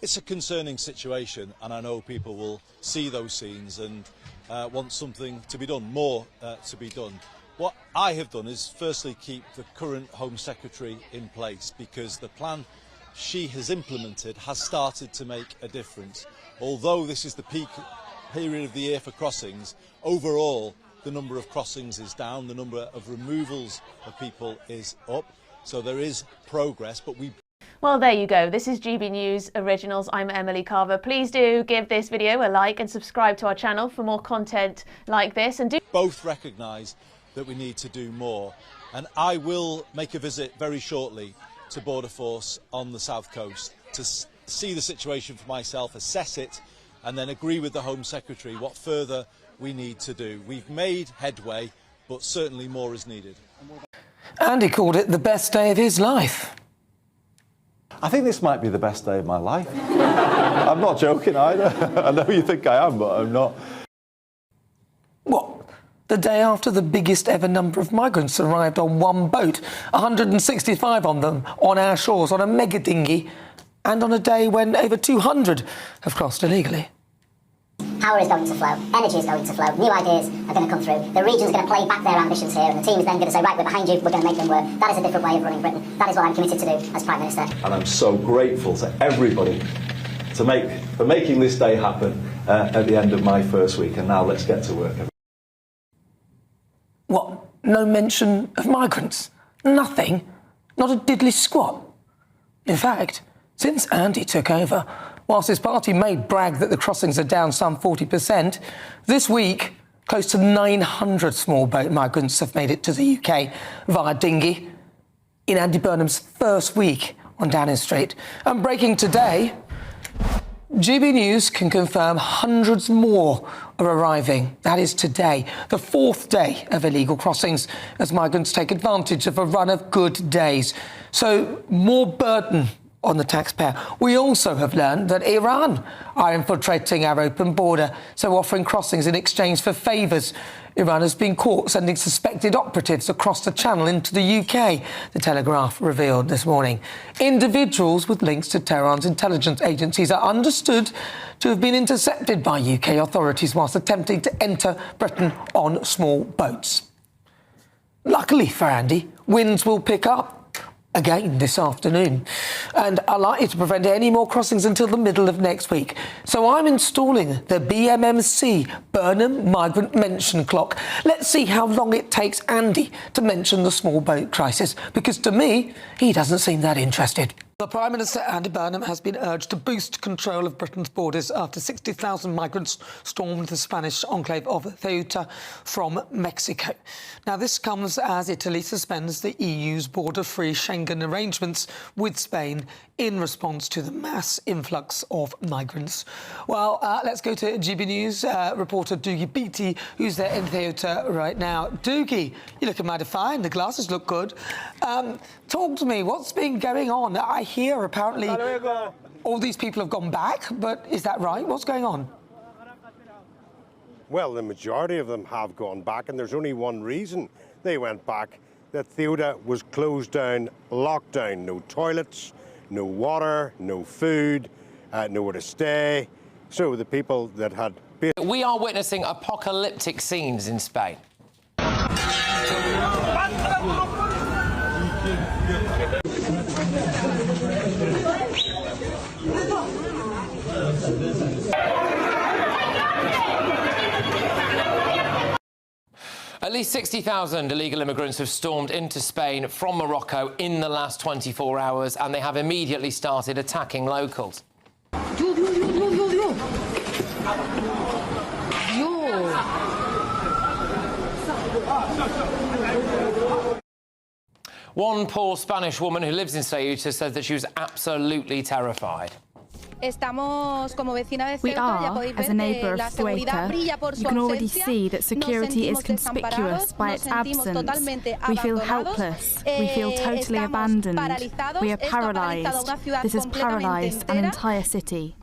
It's a concerning situation, and I know people will see those scenes and want something to be done, more to be done. What I have done is firstly keep the current Home Secretary in place, because the plan she has implemented has started to make a difference. Although this is the peak period of the year for crossings, overall the number of crossings is down, the number of removals of people is up, so there is progress, but we... Well, there you go. This is GB News Originals. I'm Emily Carver. Please do give this video a like and subscribe to our channel for more content like this. And do both recognise that we need to do more. And I will make a visit very shortly to Border Force on the South Coast to see the situation for myself, assess it, and then agree with the Home Secretary what further we need to do. We've made headway, but certainly more is needed. Andy called it the best day of his life. I think this might be the best day of my life. I'm not joking either. I know you think I am, but I'm not. What? The day after the biggest ever number of migrants arrived on one boat, 165 on them on our shores on a mega dinghy, and on a day when over 200 have crossed illegally. Power is going to flow, energy is going to flow, new ideas are going to come through, the region's going to play back their ambitions here, and the team is then going to say, right, we're behind you, we're going to make them work. That is a different way of running Britain. That is what I'm committed to do as Prime Minister. And I'm so grateful to everybody for making this day happen at the end of my first week, and now let's get to work. What? No mention of migrants? Nothing? Not a diddly squat? In fact, since Andy took over, whilst his party may brag that the crossings are down some 40%, this week close to 900 small boat migrants have made it to the UK via dinghy in Andy Burnham's first week on Downing Street. And breaking today, GB News can confirm hundreds more are arriving. That is today, the fourth day of illegal crossings, as migrants take advantage of a run of good days. So more burden on the taxpayer. We also have learned that Iran are infiltrating our open border, so offering crossings in exchange for favours. Iran has been caught sending suspected operatives across the channel into the UK, the Telegraph revealed this morning. Individuals with links to Tehran's intelligence agencies are understood to have been intercepted by UK authorities whilst attempting to enter Britain on small boats. Luckily for Andy, winds will pick up again this afternoon and are likely to prevent any more crossings until the middle of next week. So I'm installing the BMMC Burnham Migrant Mention Clock. Let's see how long it takes Andy to mention the small boat crisis, because to me, he doesn't seem that interested. The Prime Minister, Andy Burnham, has been urged to boost control of Britain's borders after 60,000 migrants stormed the Spanish enclave of Ceuta from Mexico. Now, this comes as Italy suspends the EU's border-free Schengen arrangements with Spain in response to the mass influx of migrants. Well, let's go to GB News reporter Doogie Beattie, who's there in Ceuta right now. Doogie, you're looking mighty fine. The glasses look good. Talk to me. What's been going on? I hear apparently all these people have gone back, but is that right? What's going on? Well, the majority of them have gone back, and there's only one reason they went back: that Ceuta was closed down, locked down. No toilets, no water, no food, nowhere to stay. So the people that had... We are witnessing apocalyptic scenes in Spain. At least 60,000 illegal immigrants have stormed into Spain from Morocco in the last 24 hours, and they have immediately started attacking locals. One poor Spanish woman who lives in Ceuta said that she was absolutely terrified. We are, as a neighbour of Ceuta, you can already see that security is conspicuous by its absence. We feel helpless. We feel totally abandoned. We are paralysed. This has paralysed an entire city.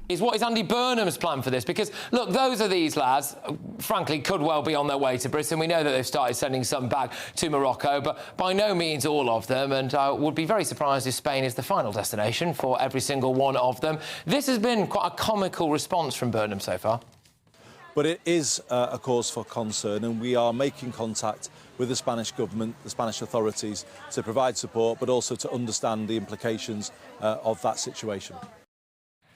What is Andy Burnham's plan for this? Because, look, those are these lads, frankly, could well be on their way to Britain. We know that they've started sending some back to Morocco, but by no means all of them, and I would be very surprised if Spain is the final destination for every single one of them. This has been quite a comical response from Burnham so far. But it is a cause for concern, and we are making contact with the Spanish government, the Spanish authorities, to provide support, but also to understand the implications of that situation.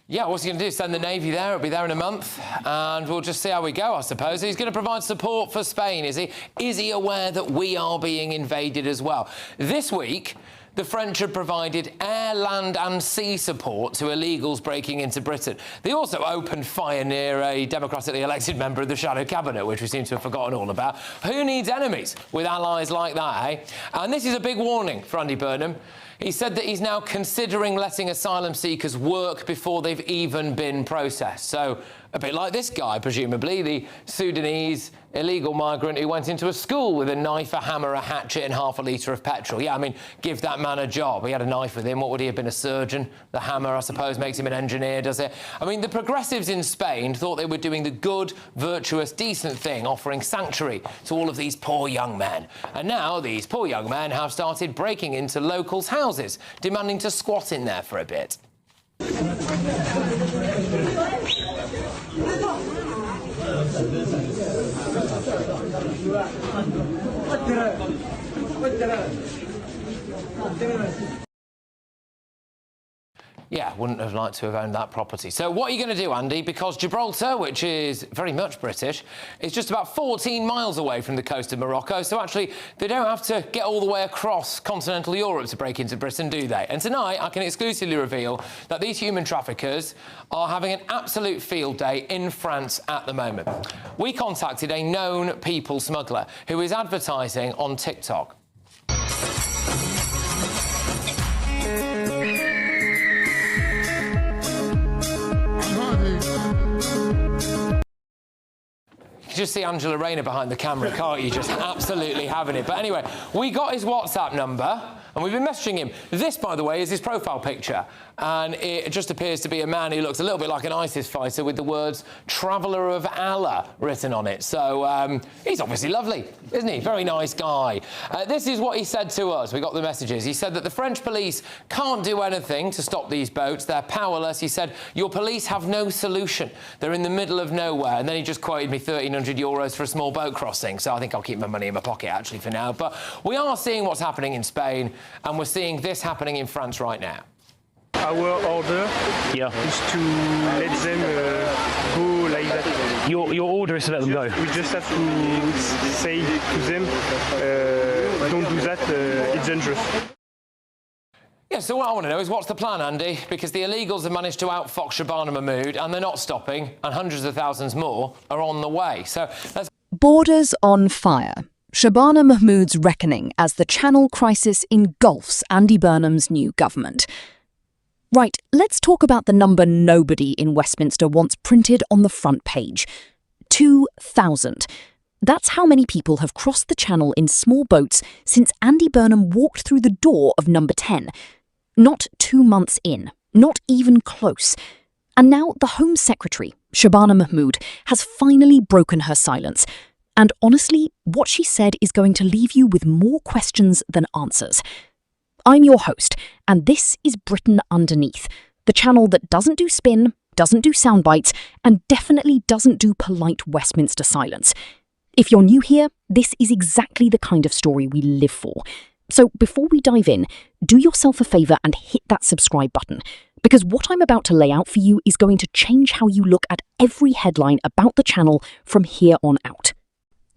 Yeah, what's he going to do? Send the Navy there? It'll be there in a month, and we'll just see how we go, I suppose. He's going to provide support for Spain, is he? Is he aware that we are being invaded as well? This week, the French have provided air, land and sea support to illegals breaking into Britain. They also opened fire near a democratically elected member of the shadow cabinet, which we seem to have forgotten all about. Who needs enemies with allies like that, eh? And this is a big warning for Andy Burnham. He said that he's now considering letting asylum seekers work before they've even been processed. So, a bit like this guy, presumably, the Sudanese illegal migrant who went into a school with a knife, a hammer, a hatchet and half a litre of petrol. Yeah, I mean, give that man a job. He had a knife with him. What would he have been, a surgeon? The hammer, I suppose, makes him an engineer, does it? I mean, the progressives in Spain thought they were doing the good, virtuous, decent thing, offering sanctuary to all of these poor young men. And now these poor young men have started breaking into locals' houses, demanding to squat in there for a bit. Yeah, wouldn't have liked to have owned that property. So what are you going to do, Andy? Because Gibraltar, which is very much British, is just about 14 miles away from the coast of Morocco. So actually, they don't have to get all the way across continental Europe to break into Britain, do they? And tonight, I can exclusively reveal that these human traffickers are having an absolute field day in France at the moment. We contacted a known people smuggler who is advertising on TikTok. You just see Angela Rayner behind the camera, can't you? Just absolutely having it. But anyway, we got his WhatsApp number and we've been messaging him. This, by the way, is his profile picture. And it just appears to be a man who looks a little bit like an ISIS fighter with the words "Traveller of Allah" written on it. So he's obviously lovely, isn't he? Very nice guy. This is what he said to us. We got the messages. He said that the French police can't do anything to stop these boats. They're powerless. He said, your police have no solution. They're in the middle of nowhere. And then he just quoted me 1,300 euros for a small boat crossing. So I think I'll keep my money in my pocket, actually, for now. But we are seeing what's happening in Spain, and we're seeing this happening in France right now. Our order is to let them go like that. Your order is to let them go? We just have to say to them, don't do that, it's dangerous. Yeah, so what I want to know is what's the plan, Andy? Because the illegals have managed to outfox Shabana Mahmood, and they're not stopping, and hundreds of thousands more are on the way. So let's... Borders on fire. Shabana Mahmood's reckoning as the Channel crisis engulfs Andy Burnham's new government. Right, let's talk about the number nobody in Westminster wants printed on the front page. 2,000. That's how many people have crossed the Channel in small boats since Andy Burnham walked through the door of number 10. Not 2 months in, not even close. And now the Home Secretary, Shabana Mahmood, has finally broken her silence. And honestly, what she said is going to leave you with more questions than answers. I'm your host, and this is Britain Underneath, the channel that doesn't do spin, doesn't do sound bites, and definitely doesn't do polite Westminster silence. If you're new here, this is exactly the kind of story we live for. So before we dive in, do yourself a favour and hit that subscribe button, because what I'm about to lay out for you is going to change how you look at every headline about the channel from here on out.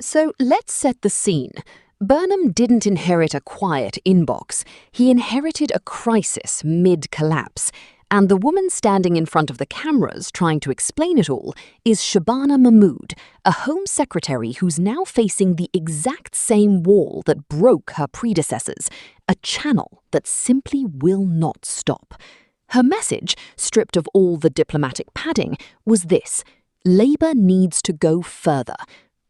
So let's set the scene. Burnham didn't inherit a quiet inbox. He inherited a crisis mid-collapse. And the woman standing in front of the cameras trying to explain it all is Shabana Mahmood, a Home Secretary who's now facing the exact same wall that broke her predecessors, a channel that simply will not stop. Her message, stripped of all the diplomatic padding, was this: Labour needs to go further.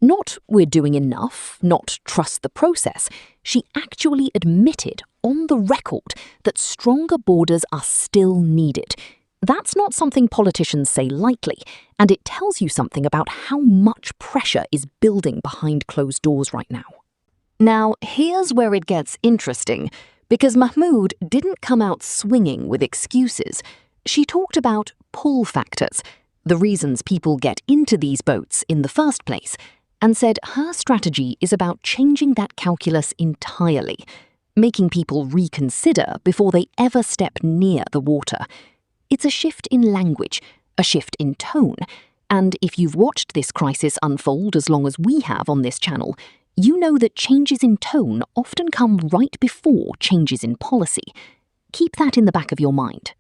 Not we're doing enough, not trust the process. She actually admitted on the record that stronger borders are still needed. That's not something politicians say lightly, and it tells you something about how much pressure is building behind closed doors right now. Now, here's where it gets interesting, because Mahmoud didn't come out swinging with excuses. She talked about pull factors, the reasons people get into these boats in the first place, and said her strategy is about changing that calculus entirely, making people reconsider before they ever step near the water. It's a shift in language, a shift in tone, and if you've watched this crisis unfold as long as we have on this channel, you know that changes in tone often come right before changes in policy. Keep that in the back of your mind.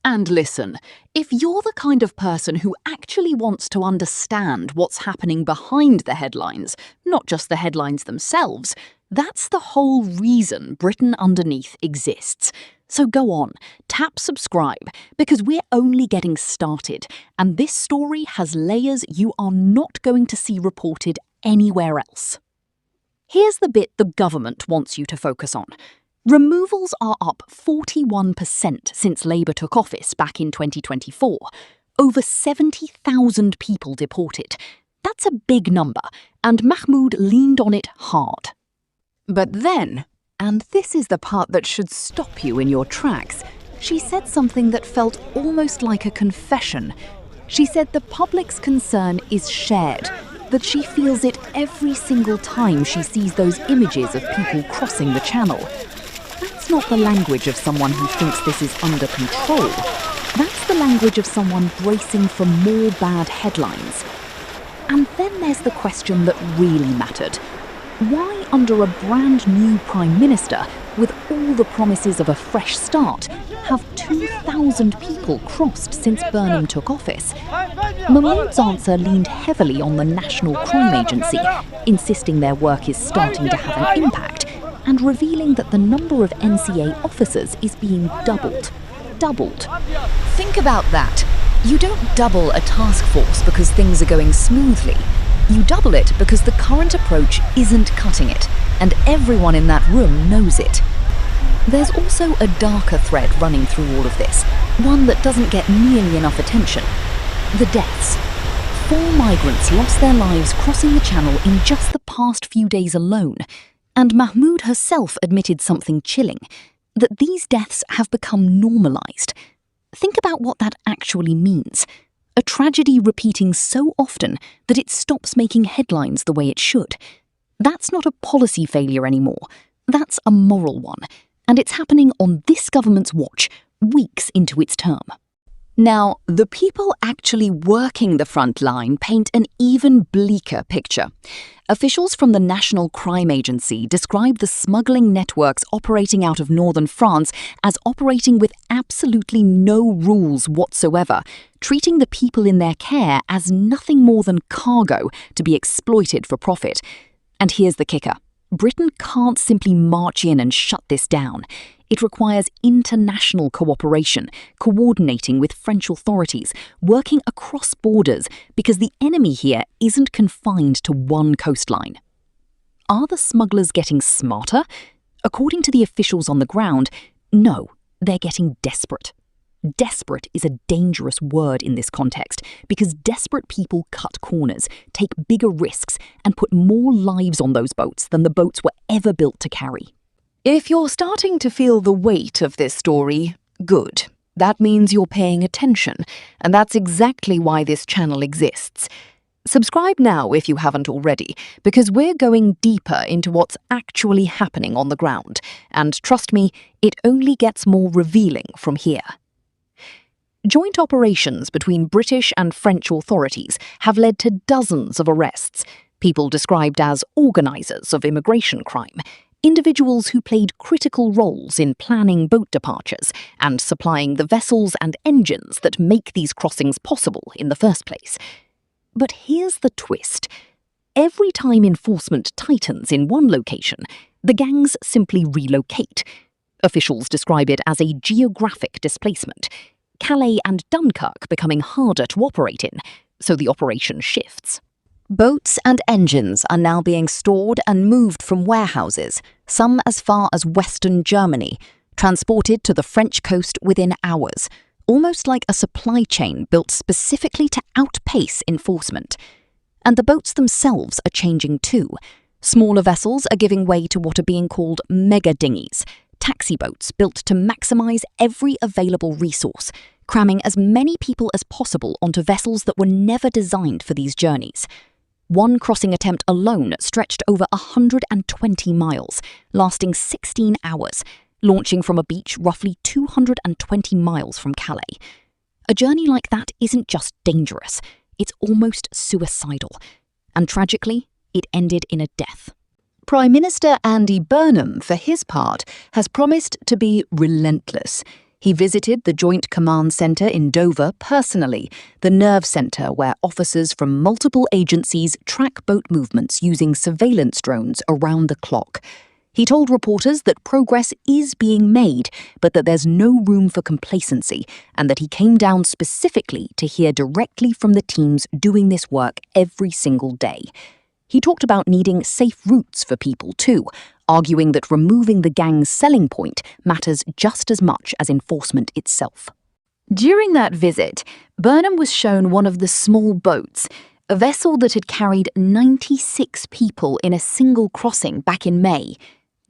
And listen, if you're the kind of person who actually wants to understand what's happening behind the headlines, not just the headlines themselves, that's the whole reason Britain Underneath exists. So go on, tap subscribe, because we're only getting started, and this story has layers you are not going to see reported anywhere else. Here's the bit the government wants you to focus on. Removals are up 41% since Labour took office back in 2024. Over 70,000 people deported. That's a big number, and Mahmoud leaned on it hard. But then, and this is the part that should stop you in your tracks, she said something that felt almost like a confession. She said the public's concern is shared, that she feels it every single time she sees those images of people crossing the channel. That's not the language of someone who thinks this is under control. That's the language of someone bracing for more bad headlines. And then there's the question that really mattered. Why, under a brand new Prime Minister, with all the promises of a fresh start, have 2,000 people crossed since Burnham took office? Mahmoud's answer leaned heavily on the National Crime Agency, insisting their work is starting to have an impact, and revealing that the number of NCA officers is being doubled. Think about that. You don't double a task force because things are going smoothly. You double it because the current approach isn't cutting it, and everyone in that room knows it. There's also a darker thread running through all of this, one that doesn't get nearly enough attention. The deaths. 4 migrants lost their lives crossing the channel in just the past few days alone, and Mahmoud herself admitted something chilling, that these deaths have become normalised. Think about what that actually means. A tragedy repeating so often that it stops making headlines the way it should. That's not a policy failure anymore. That's a moral one. And it's happening on this government's watch, weeks into its term. Now, the people actually working the front line paint an even bleaker picture. Officials from the National Crime Agency describe the smuggling networks operating out of northern France as operating with absolutely no rules whatsoever, treating the people in their care as nothing more than cargo to be exploited for profit. And here's the kicker. Britain can't simply march in and shut this down. It requires international cooperation, coordinating with French authorities, working across borders, because the enemy here isn't confined to one coastline. Are the smugglers getting smarter? According to the officials on the ground, no, they're getting desperate. Desperate is a dangerous word in this context, because desperate people cut corners, take bigger risks, and put more lives on those boats than the boats were ever built to carry. If you're starting to feel the weight of this story, good. That means you're paying attention, and that's exactly why this channel exists. Subscribe now if you haven't already, because we're going deeper into what's actually happening on the ground, and trust me, it only gets more revealing from here. Joint operations between British and French authorities have led to dozens of arrests, people described as organisers of immigration crime, individuals who played critical roles in planning boat departures and supplying the vessels and engines that make these crossings possible in the first place. But here's the twist. Every time enforcement tightens in one location, the gangs simply relocate. Officials describe it as a geographic displacement, Calais and Dunkirk becoming harder to operate in, so the operation shifts. Boats and engines are now being stored and moved from warehouses, some as far as Western Germany, transported to the French coast within hours, almost like a supply chain built specifically to outpace enforcement. And the boats themselves are changing too. Smaller vessels are giving way to what are being called mega dinghies, taxi boats built to maximise every available resource, cramming as many people as possible onto vessels that were never designed for these journeys. One crossing attempt alone stretched over 120 miles, lasting 16 hours, launching from a beach roughly 220 miles from Calais. A journey like that isn't just dangerous, it's almost suicidal. And tragically, it ended in a death. Prime Minister Andy Burnham, for his part, has promised to be relentless. He visited the Joint Command Centre in Dover personally, the nerve centre where officers from multiple agencies track boat movements using surveillance drones around the clock. He told reporters that progress is being made, but that there's no room for complacency, and that he came down specifically to hear directly from the teams doing this work every single day. He talked about needing safe routes for people too, arguing that removing the gang's selling point matters just as much as enforcement itself. During that visit, Burnham was shown one of the small boats, a vessel that had carried 96 people in a single crossing back in May.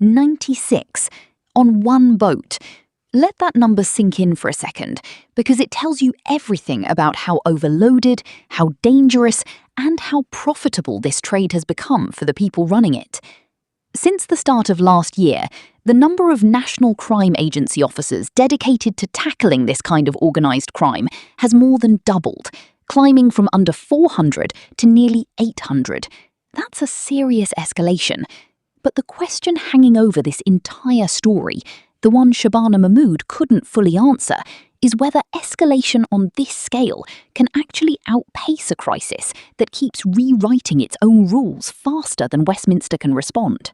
96 on one boat. Let that number sink in for a second, because it tells you everything about how overloaded, how dangerous, and how profitable this trade has become for the people running it. Since the start of last year, the number of National Crime Agency officers dedicated to tackling this kind of organised crime has more than doubled, climbing from under 400 to nearly 800. That's a serious escalation. But the question hanging over this entire story, the one Shabana Mahmood couldn't fully answer, is whether escalation on this scale can actually outpace a crisis that keeps rewriting its own rules faster than Westminster can respond.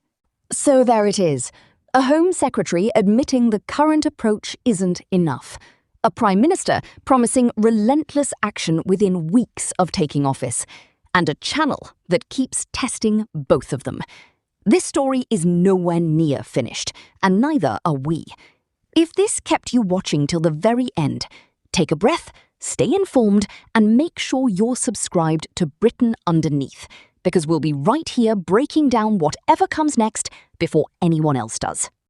So there it is. A Home Secretary admitting the current approach isn't enough. A Prime Minister promising relentless action within weeks of taking office. And a channel that keeps testing both of them. This story is nowhere near finished, and neither are we. If this kept you watching till the very end, take a breath, stay informed, and make sure you're subscribed to Britain Underneath, because we'll be right here breaking down whatever comes next before anyone else does.